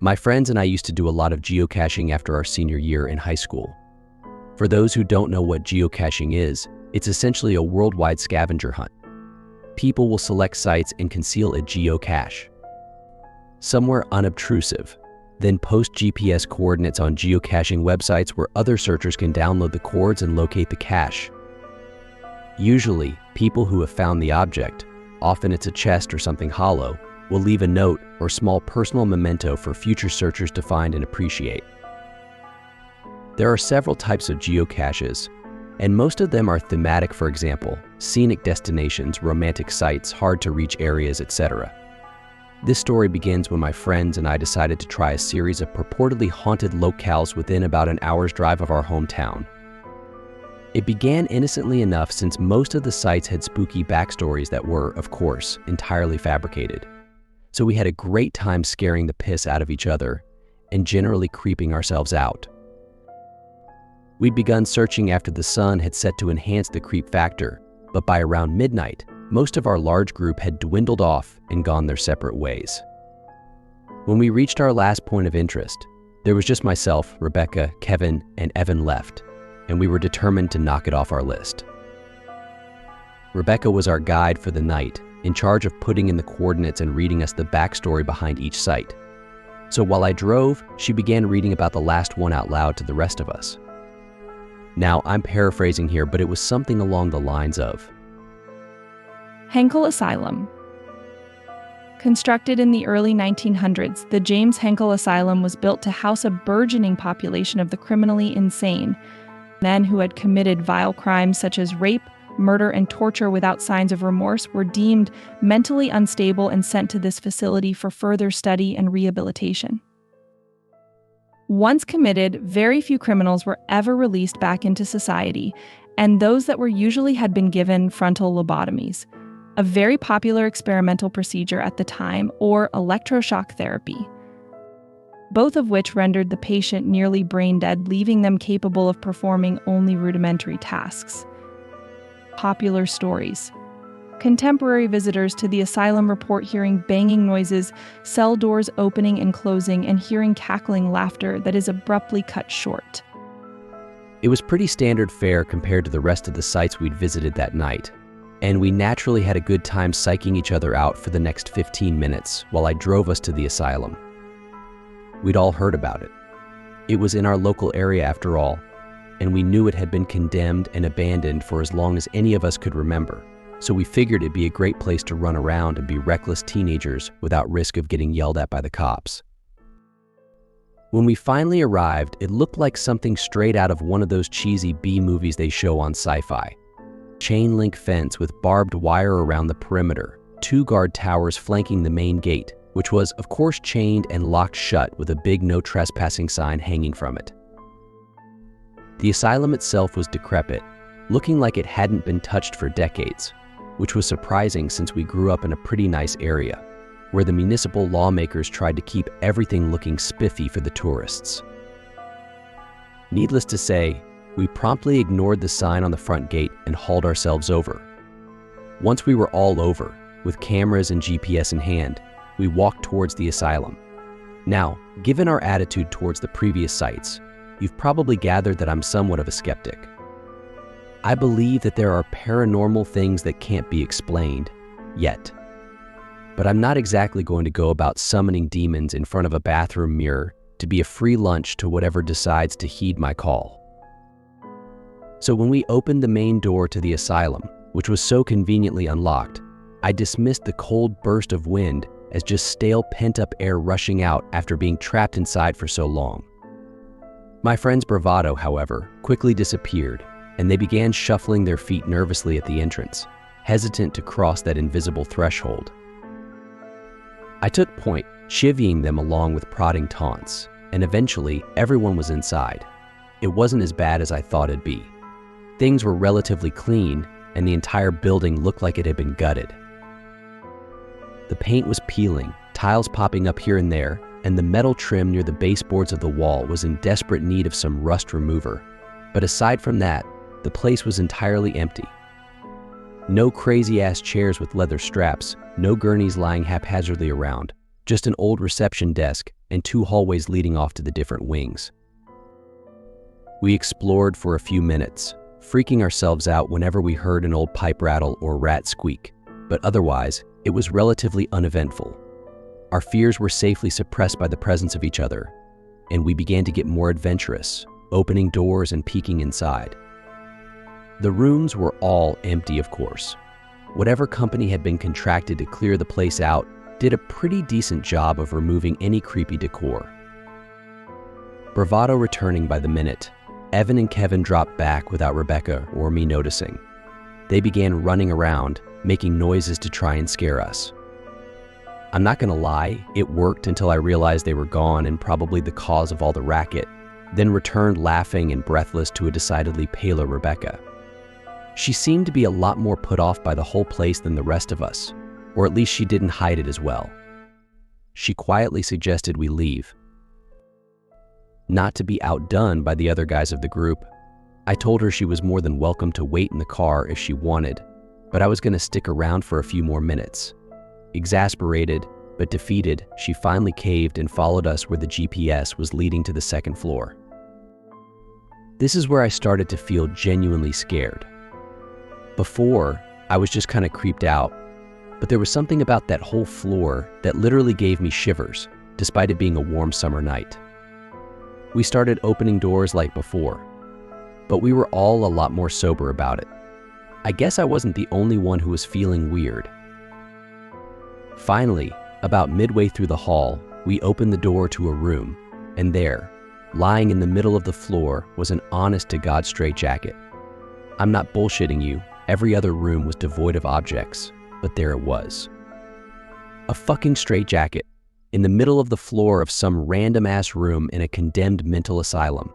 My friends and I used to do a lot of geocaching after our senior year in high school. For those who don't know what geocaching is, it's essentially a worldwide scavenger hunt. People will select sites and conceal a geocache somewhere unobtrusive, then post GPS coordinates on geocaching websites where other searchers can download the coords and locate the cache. Usually, people who have found the object, often it's a chest or something hollow, will leave a note or small personal memento for future searchers to find and appreciate. There are several types of geocaches, and most of them are thematic, for example, scenic destinations, romantic sites, hard-to-reach areas, etc. This story begins when my friends and I decided to try a series of purportedly haunted locales within about an hour's drive of our hometown. It began innocently enough since most of the sites had spooky backstories that were, of course, entirely fabricated. So we had a great time scaring the piss out of each other and generally creeping ourselves out. We'd begun searching after the sun had set to enhance the creep factor, but by around midnight, most of our large group had dwindled off and gone their separate ways. When we reached our last point of interest, there was just myself, Rebecca, Kevin, and Evan left, and we were determined to knock it off our list. Rebecca was our guide for the night, in charge of putting in the coordinates and reading us the backstory behind each site. So while I drove, she began reading about the last one out loud to the rest of us. Now, I'm paraphrasing here, but it was something along the lines of, Henckel Asylum. Constructed in the early 1900s, the James Henckel Asylum was built to house a burgeoning population of the criminally insane, men who had committed vile crimes such as rape, murder, and torture without signs of remorse were deemed mentally unstable and sent to this facility for further study and rehabilitation. Once committed, very few criminals were ever released back into society, and those that were usually had been given frontal lobotomies, a very popular experimental procedure at the time, or electroshock therapy, both of which rendered the patient nearly brain dead, leaving them capable of performing only rudimentary tasks. Popular stories. Contemporary visitors to the asylum report hearing banging noises, cell doors opening and closing, and hearing cackling laughter that is abruptly cut short. It was pretty standard fare compared to the rest of the sites we'd visited that night, and we naturally had a good time psyching each other out for the next 15 minutes while I drove us to the asylum. We'd all heard about it. It was in our local area after all, and we knew it had been condemned and abandoned for as long as any of us could remember, so we figured it'd be a great place to run around and be reckless teenagers without risk of getting yelled at by the cops. When we finally arrived, it looked like something straight out of one of those cheesy B movies they show on sci-fi. Chain link fence with barbed wire around the perimeter, 2 guard towers flanking the main gate, which was, of course, chained and locked shut with a big no trespassing sign hanging from it. The asylum itself was decrepit, looking like it hadn't been touched for decades, which was surprising since we grew up in a pretty nice area, where the municipal lawmakers tried to keep everything looking spiffy for the tourists. Needless to say, we promptly ignored the sign on the front gate and hauled ourselves over. Once we were all over, with cameras and GPS in hand, we walked towards the asylum. Now, given our attitude towards the previous sites, you've probably gathered that I'm somewhat of a skeptic. I believe that there are paranormal things that can't be explained, yet. But I'm not exactly going to go about summoning demons in front of a bathroom mirror to be a free lunch to whatever decides to heed my call. So when we opened the main door to the asylum, which was so conveniently unlocked, I dismissed the cold burst of wind as just stale pent-up air rushing out after being trapped inside for so long. My friend's bravado, however, quickly disappeared, and they began shuffling their feet nervously at the entrance, hesitant to cross that invisible threshold. I took point, chivying them along with prodding taunts, and eventually everyone was inside. It wasn't as bad as I thought it'd be. Things were relatively clean, and the entire building looked like it had been gutted. The paint was peeling, tiles popping up here and there, and the metal trim near the baseboards of the wall was in desperate need of some rust remover. But aside from that, the place was entirely empty. No crazy-ass chairs with leather straps, no gurneys lying haphazardly around, just an old reception desk and 2 hallways leading off to the different wings. We explored for a few minutes, freaking ourselves out whenever we heard an old pipe rattle or rat squeak, but otherwise, it was relatively uneventful. Our fears were safely suppressed by the presence of each other, and we began to get more adventurous, opening doors and peeking inside. The rooms were all empty, of course. Whatever company had been contracted to clear the place out did a pretty decent job of removing any creepy decor. Bravado returning by the minute, Evan and Kevin dropped back without Rebecca or me noticing. They began running around, making noises to try and scare us. I'm not gonna lie, it worked until I realized they were gone and probably the cause of all the racket, then returned laughing and breathless to a decidedly paler Rebecca. She seemed to be a lot more put off by the whole place than the rest of us, or at least she didn't hide it as well. She quietly suggested we leave. Not to be outdone by the other guys of the group, I told her she was more than welcome to wait in the car if she wanted, but I was gonna stick around for a few more minutes. Exasperated, but defeated, she finally caved and followed us where the GPS was leading to the 2nd floor. This is where I started to feel genuinely scared. Before, I was just kind of creeped out, but there was something about that whole floor that literally gave me shivers, despite it being a warm summer night. We started opening doors like before, but we were all a lot more sober about it. I guess I wasn't the only one who was feeling weird. Finally, about midway through the hall, we opened the door to a room, and there, lying in the middle of the floor, was an honest-to-God straitjacket. I'm not bullshitting you, every other room was devoid of objects, but there it was. A fucking straitjacket, in the middle of the floor of some random-ass room in a condemned mental asylum.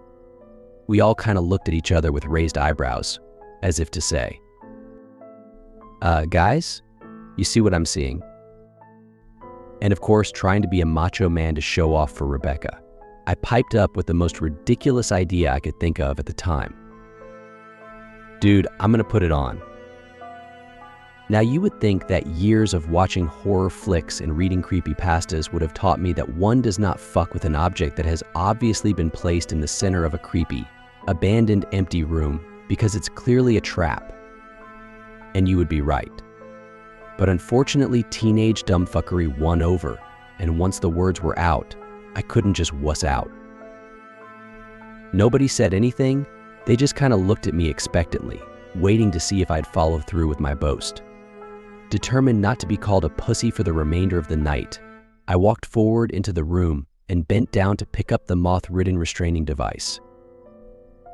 We all kind of looked at each other with raised eyebrows, as if to say, guys, you see what I'm seeing? And of course, trying to be a macho man to show off for Rebecca, I piped up with the most ridiculous idea I could think of at the time. Dude, I'm gonna put it on. Now you would think that years of watching horror flicks and reading creepypastas would have taught me that one does not fuck with an object that has obviously been placed in the center of a creepy, abandoned, empty room because it's clearly a trap. And you would be right. But unfortunately, teenage dumbfuckery won over, and once the words were out, I couldn't just wuss out. Nobody said anything, they just kind of looked at me expectantly, waiting to see if I'd follow through with my boast. Determined not to be called a pussy for the remainder of the night, I walked forward into the room and bent down to pick up the moth-ridden restraining device.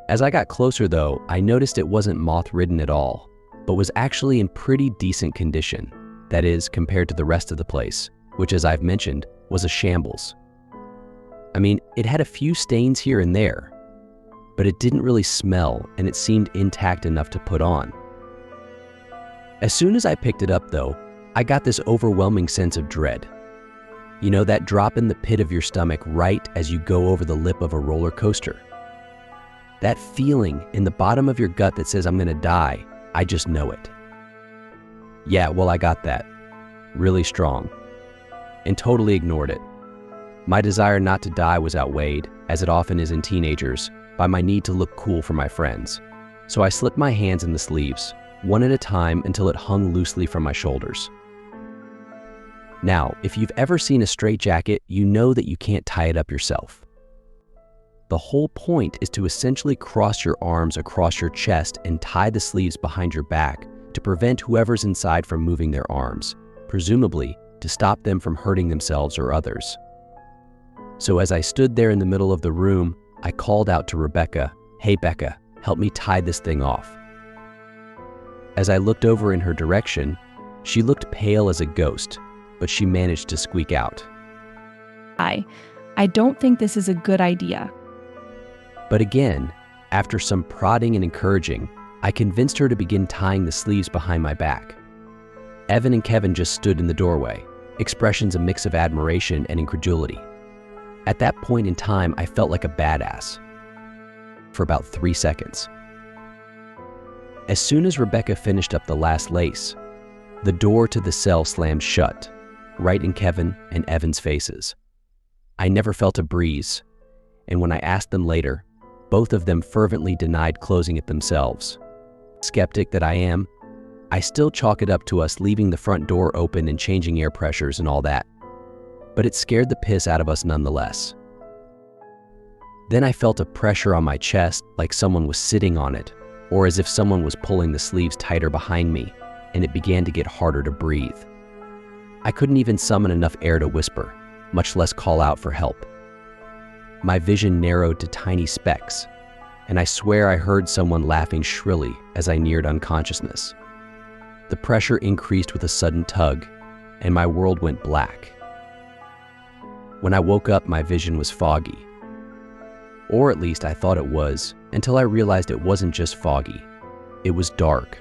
As I got closer though, I noticed it wasn't moth-ridden at all, but was actually in pretty decent condition, that is, compared to the rest of the place, which as I've mentioned, was a shambles. I mean, it had a few stains here and there, but it didn't really smell and it seemed intact enough to put on. As soon as I picked it up though, I got this overwhelming sense of dread. You know, that drop in the pit of your stomach right as you go over the lip of a roller coaster. That feeling in the bottom of your gut that says, I'm gonna die, I just know it. Yeah, well, I got that. Really strong. And totally ignored it. My desire not to die was outweighed, as it often is in teenagers, by my need to look cool for my friends. So I slipped my hands in the sleeves, one at a time until it hung loosely from my shoulders. Now, if you've ever seen a straitjacket, you know that you can't tie it up yourself. The whole point is to essentially cross your arms across your chest and tie the sleeves behind your back to prevent whoever's inside from moving their arms, presumably to stop them from hurting themselves or others. So as I stood there in the middle of the room, I called out to Rebecca, "Hey Becca, help me tie this thing off." As I looked over in her direction, she looked pale as a ghost, but she managed to squeak out, I don't think this is a good idea. But again, after some prodding and encouraging, I convinced her to begin tying the sleeves behind my back. Evan and Kevin just stood in the doorway, expressions a mix of admiration and incredulity. At that point in time, I felt like a badass. For about 3 seconds. As soon as Rebecca finished up the last lace, the door to the cell slammed shut, right in Kevin and Evan's faces. I never felt a breeze, and when I asked them later, both of them fervently denied closing it themselves. Skeptic that I am, I still chalk it up to us leaving the front door open and changing air pressures and all that. But it scared the piss out of us nonetheless. Then I felt a pressure on my chest like someone was sitting on it, or as if someone was pulling the sleeves tighter behind me, and it began to get harder to breathe. I couldn't even summon enough air to whisper, much less call out for help. My vision narrowed to tiny specks, and I swear I heard someone laughing shrilly as I neared unconsciousness. The pressure increased with a sudden tug, and my world went black. When I woke up, my vision was foggy. Or at least I thought it was, until I realized it wasn't just foggy. It was dark,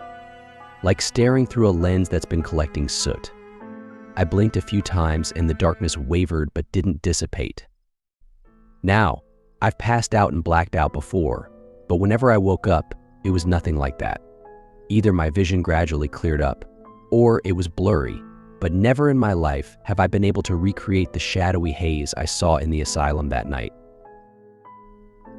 like staring through a lens that's been collecting soot. I blinked a few times and the darkness wavered but didn't dissipate. Now, I've passed out and blacked out before, but whenever I woke up, it was nothing like that. Either my vision gradually cleared up, or it was blurry, but never in my life have I been able to recreate the shadowy haze I saw in the asylum that night.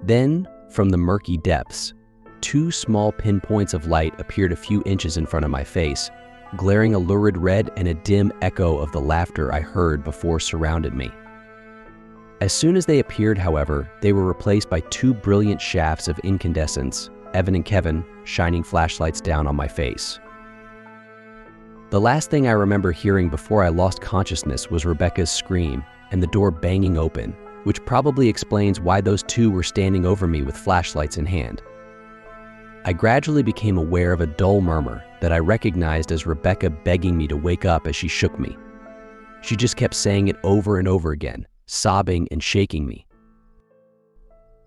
Then, from the murky depths, two small pinpoints of light appeared a few inches in front of my face, glaring a lurid red, and a dim echo of the laughter I heard before surrounded me. As soon as they appeared, however, they were replaced by two brilliant shafts of incandescence, Evan and Kevin shining flashlights down on my face. The last thing I remember hearing before I lost consciousness was Rebecca's scream and the door banging open, which probably explains why those two were standing over me with flashlights in hand. I gradually became aware of a dull murmur that I recognized as Rebecca begging me to wake up as she shook me. She just kept saying it over and over again, sobbing and shaking me.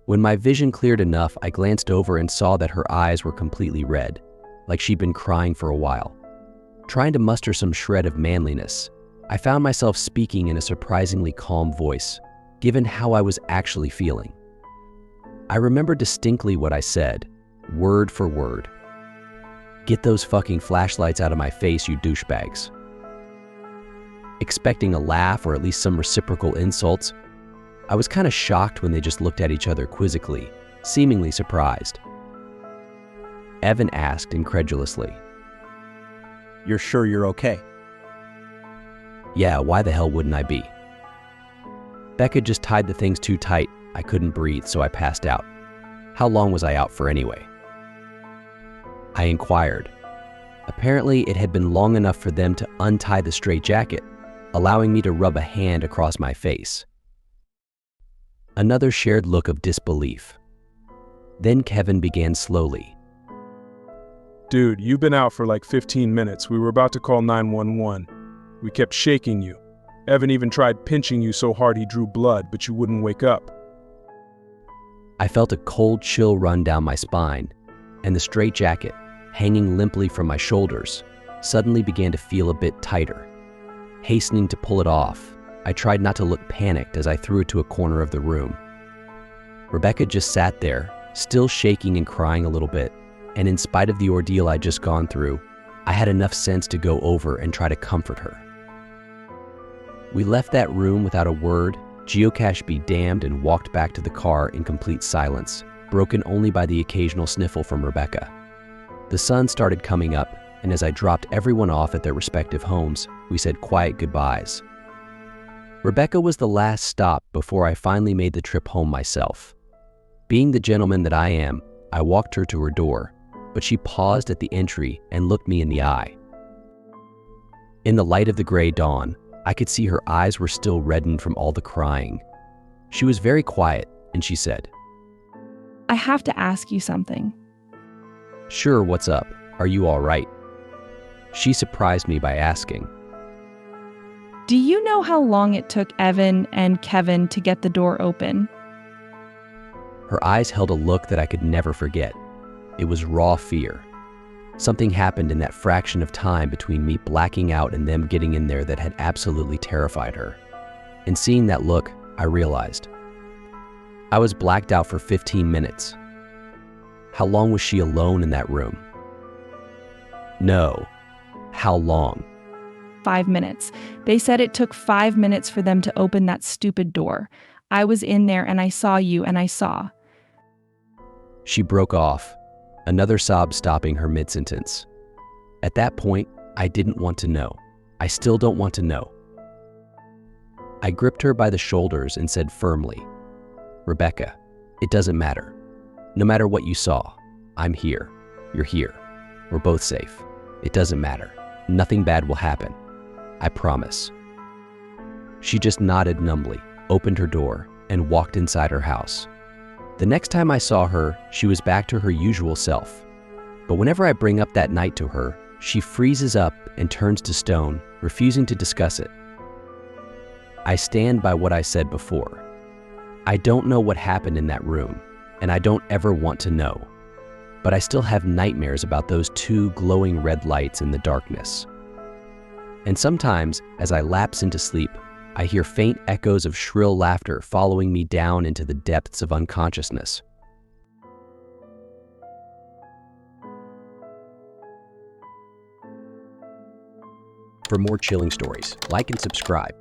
When my vision cleared enough, I glanced over and saw that her eyes were completely red, like she'd been crying for a while. Trying to muster some shred of manliness, I found myself speaking in a surprisingly calm voice, given how I was actually feeling. I remember distinctly what I said, word for word. "Get those fucking flashlights out of my face, you douchebags." Expecting a laugh or at least some reciprocal insults, I was kind of shocked when they just looked at each other quizzically, seemingly surprised. Evan asked incredulously, "You're sure you're okay?" "Yeah, why the hell wouldn't I be?" Becca just tied the things too tight. I couldn't breathe, so I passed out. How long was I out for anyway? I inquired. Apparently, it had been long enough for them to untie the straitjacket, allowing me to rub a hand across my face. Another shared look of disbelief. Then Kevin began slowly. "Dude, you've been out for like 15 minutes. We were about to call 911. We kept shaking you. Evan even tried pinching you so hard he drew blood, but you wouldn't wake up." I felt a cold chill run down my spine, and the straitjacket, hanging limply from my shoulders, suddenly began to feel a bit tighter. Hastening to pull it off, I tried not to look panicked as I threw it to a corner of the room. Rebecca just sat there, still shaking and crying a little bit, and in spite of the ordeal I'd just gone through, I had enough sense to go over and try to comfort her. We left that room without a word, geocache be damned, and walked back to the car in complete silence, broken only by the occasional sniffle from Rebecca. The sun started coming up, and as I dropped everyone off at their respective homes, we said quiet goodbyes. Rebecca was the last stop before I finally made the trip home myself. Being the gentleman that I am, I walked her to her door, but she paused at the entry and looked me in the eye. In the light of the gray dawn, I could see her eyes were still reddened from all the crying. She was very quiet, and she said, I have to ask you something. "Sure, what's up? Are you all right?" She surprised me by asking, Do you know how long it took Evan and Kevin to get the door open? Her eyes held a look that I could never forget. It was raw fear. Something happened in that fraction of time between me blacking out and them getting in there that had absolutely terrified her. And seeing that look, I realized. I was blacked out for 15 minutes. How long was she alone in that room? No. How long? 5 minutes. They said it took 5 minutes for them to open that stupid door. I was in there and I saw you and I saw. She broke off, another sob stopping her mid-sentence. At that point, I didn't want to know. I still don't want to know. I gripped her by the shoulders and said firmly, "Rebecca, it doesn't matter. No matter what you saw, I'm here. You're here. We're both safe. It doesn't matter. Nothing bad will happen. I promise." She just nodded numbly, opened her door, and walked inside her house. The next time I saw her, she was back to her usual self. But whenever I bring up that night to her, she freezes up and turns to stone, refusing to discuss it. I stand by what I said before. I don't know what happened in that room, and I don't ever want to know. But I still have nightmares about those two glowing red lights in the darkness. And sometimes, as I lapse into sleep, I hear faint echoes of shrill laughter following me down into the depths of unconsciousness. For more chilling stories, like and subscribe.